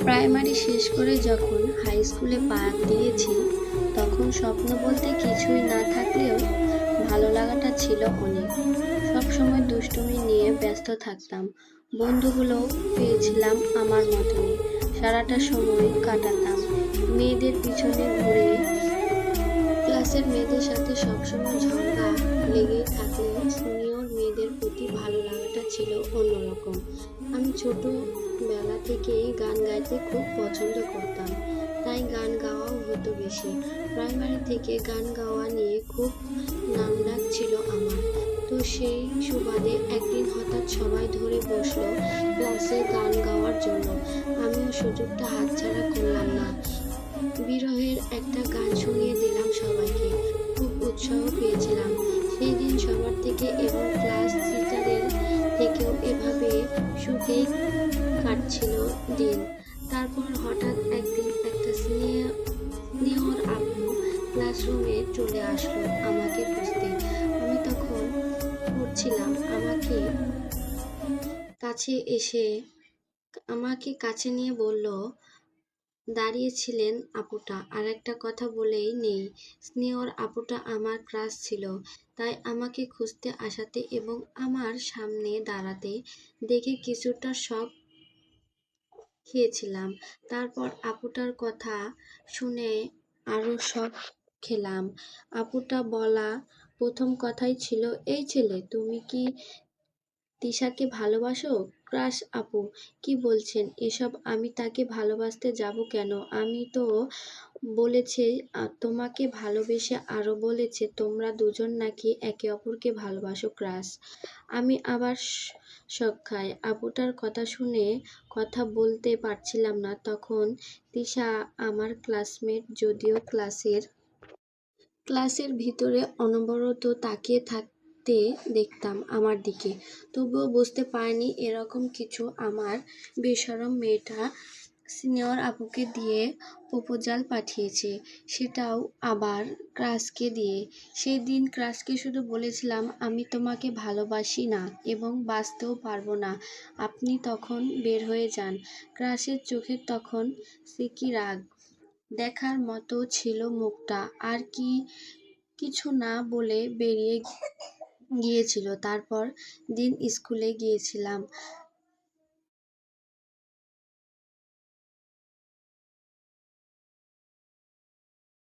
Primary শেষ করে যখন হাই স্কুলে পা দিয়েছি, তখন স্বপ্ন বলতে কিছুই না থাকলেও ভালো লাগাটা ছিল অনেক। সবসময় দুষ্টুমি নিয়ে ব্যস্ত থাকতাম। বন্ধুগুলোও পেয়েছিলাম আমার মতনই। সারাটা সময় কাটাতাম মেয়েদের পিছনে ঘুরে। ক্লাসের মেয়েদের সাথে সবসময় ঝগড়া লেগেই থাকলেও সিনিয়র মেয়েদের প্রতি ভালো লাগাটা ছিল অন্যরকম। আমি ছোটবেলা থেকেই গান গাইতে খুব পছন্দ করতাম, তাই গান গাওয়াও হতো বেশি। প্রাইমারি থেকে গান গাওয়া নিয়ে খুব নামডাক ছিল আমার। তো সেই সুবাদে একদিন হঠাৎ সবাই ধরে বসলো ক্লাসে গান গাওয়ার জন্য। আমিও সুযোগটা হাতছাড়া করলাম না। বিরহের একটা গান শুনিয়ে দিলাম সবাইকে। খুব উৎসাহ পেয়েছিলাম সেই দিন সবার থেকে, এবং ক্লাস টিচারের থেকেও। এভাবে সুখেই কাটছিল দিন। তারপর হঠাৎ একদিন একটা স্নেহর আপু ক্লাসরুমে চলে আসলো আমাকে খুঁজতে। আমি তখন পড়ছিলাম। কাছে এসে আমাকে কাছে নিয়ে বলল, দাঁড়িয়েছিলেন আপুটা। আর একটা কথা বলেই নেই, স্নেহর আপুটা আমার ক্রাশ ছিল। তাই আমাকে খুঁজতে আসাতে এবং আমার সামনে দাঁড়াতে দেখে কিছুটা শক খেয়েছিলাম। তারপর আপুটার কথা শুনে আরো শক খেলাম। আপুটা বলা প্রথম কথাই ছিল, এই ছেলে, তুমি কি তিশাকে ভালোবাসো? ক্রাশ আপু, কি বলছেন এসব? আমি তাকে ভালোবাসতে যাব কেন? আমি তো বলেছে তোমাকে ভালোবেসে, আরো বলেছে তোমরা দুজন নাকি একে অপরকে ভালোবাসো। ক্রাশ। আমি আবার শক খাই। আপুটার কথা শুনে কথা বলতে পারছিলাম না। তখন তিশা আমার ক্লাসমেট, যদিও ক্লাসের ভিতরে অনবরত তাকিয়ে থাকতে দেখতাম আমার দিকে, তবুও বুঝতে পারিনি এরকম কিছু। আমার বেশরম মেয়েটা সিনিয়র আপুকে দিয়ে প্রপোজাল পাঠিয়েছে, সেটাও আবার ক্রাশকে দিয়ে। সেই দিন ক্রাশকে শুধু বলেছিলাম, আমি তোমাকে ভালোবাসি না এবং বাঁচতেও পারবো না, আপনি তখন বের হয়ে যান। ক্রাশের চোখে তখন সে কি রাগ দেখার মতো ছিল মুখটা। আর কিছু না বলে বেরিয়ে গিয়েছিল। তারপর দিন স্কুলে গিয়েছিলাম।